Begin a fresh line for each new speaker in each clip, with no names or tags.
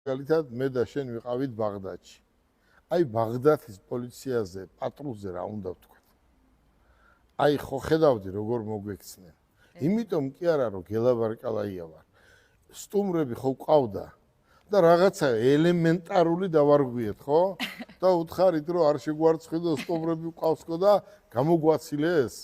მაგალითად მე და შენ ვიყავით ბაღდადში. აი ბაღდადის პოლიციაზე, პატრულზე რა უნდა ვთქვა. აი ხო ხედავდი როგორ მოგვექცნენ. იმიტომ კი არა რომ გელაბარკალაია ვარ. სტუმრები ხო ყავდა და რაღაცა ელემენტარული დავარგვიეთ, ხო? და უთხარით რომ არ შეგვარცხიდო სტუმრები ყავსკო და გამოგვაცილეს.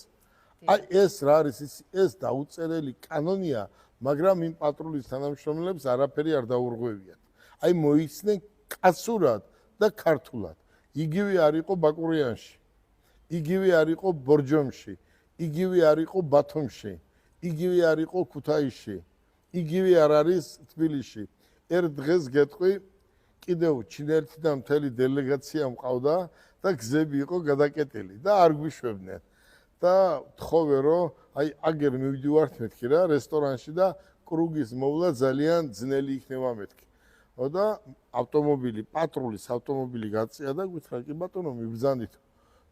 აი ეს რა არის ეს დაუწერელი კანონია, მაგრამ იმ პატრულის თანამშრომლებს არაფერი არ დაურღვევიათ. აი მოიცნენ კაცურად და ქართულად. იგივე არ იყო ბაკურიანში. იგივე არ იყო ბორჯომში. იგივე არ იყო ბათუმში. იგივე არ იყო ქუთაისში. იგივე არ არის თბილისში. ერთ დღეს გეტყვი კიდევ ჩინეთიდან და მთელი დელეგაცია მყავდა და გზები იყო გადაკეტილი და არ გვიშვებდნენ. და თხოვე რომ აი აგერ მივდივართ მეთქი რა რესტორანში და კრუგის მოვლა ძალიან ძნელი იქნება მეთქი. და ავტომობილი, პატრულის ავტომობილი გაწია და გითხრა კი ბატონო მიბრძანდით.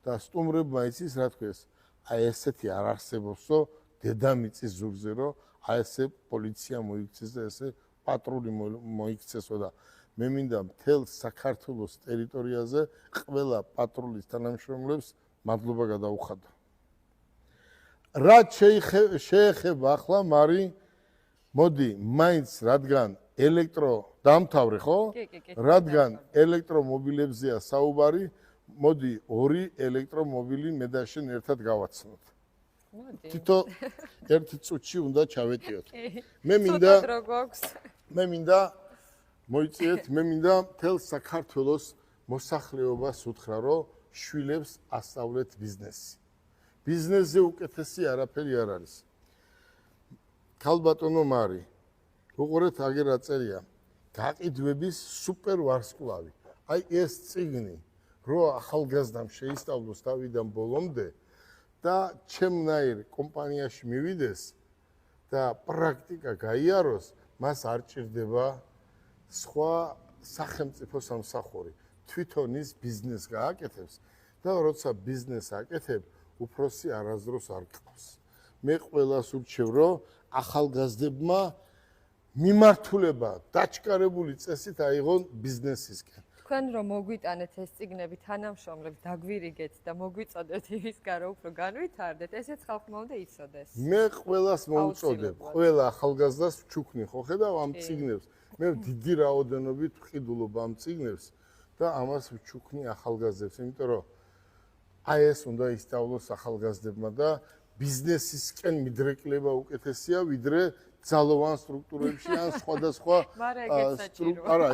და სტუმრებმა იცის რა თქვეს. აი ესეთი არ არსებობსო დედამიწის ზურგზე რომ აი ესე პოლიცია მოიქცეს და ესე პატრული მოიქცესო და მე მინდა მთელ საქართველოს ტერიტორიაზე ყველა პატრულის თანამშრომლებს მადლობა გადაუხადო. რაც შეეხება ახლა მარი მოდი მაინც რადგან დამთავრე ხო? რადგან ელექტრომობილებზეა საუბარი, მოდი ორი ელექტრომობილი მე და შენ ერთად გავაცნოთ. თითო ერთი წუთში უნდა ჩავეტიოთ. მე მინდა მოიწიეთ, მე მინდა მთელ საქართველოს მოსახლეობას უთხრა, რომ შვილებს ასწავლეთ ბიზნესი. ბიზნესზე უკეთესი არაფერი არ არის. ქალბატონო მარი, უყურეთ აგერ აწერია, გაყიდვების სუპერ ვარსკვლავი. აი ეს წიგნი, რო ახალგაზრდამ შეისწავლოს თავიდან ბოლომდე და ჩემნაირ კომპანიაში მივიდეს და პრაქტიკა გაიაროს, მას არ ჭირდება სხვა სახელმწიფო სამსახური. თვითონ ის ბიზნესს გააკეთებს და როცა ბიზნესს აკეთებ, უფროსი არასდროს არ გყავს. მე ყველას ურჩევ, რომ ახალგაზრდებმა მიმართულება დაჩქარებული წესით აიღონ ბიზნესისკენ.
თქვენ რომ მოგვიტანეთ ეს წიგნები თანამშრომლებს დაგვირიგეთ და მოგვიწოდეთ იმისგან რომ უფრო განვითარდეთ, ესეც ხალხმა უნდა იცოდეს.
მე ყველას მოუწოდებ, ყველა ახალგაზრდას ვჩუქნი, ხო ხედავ ამ წიგნებს. მე დიდი რაოდენობით ვყიდულობ ამ წიგნებს და ამას ვჩუქნი ახალგაზრდებს, იმიტომ რომ აი ეს უნდა ისწავლოს ახალგაზრდებმა და ბიზნესისკენ მიდრეკლება უკეთესია, ვიდრე ძალოვან სტრუქტურებში ან სხვადასხვა
მაგრამ ეგეც საჭიროა.
არა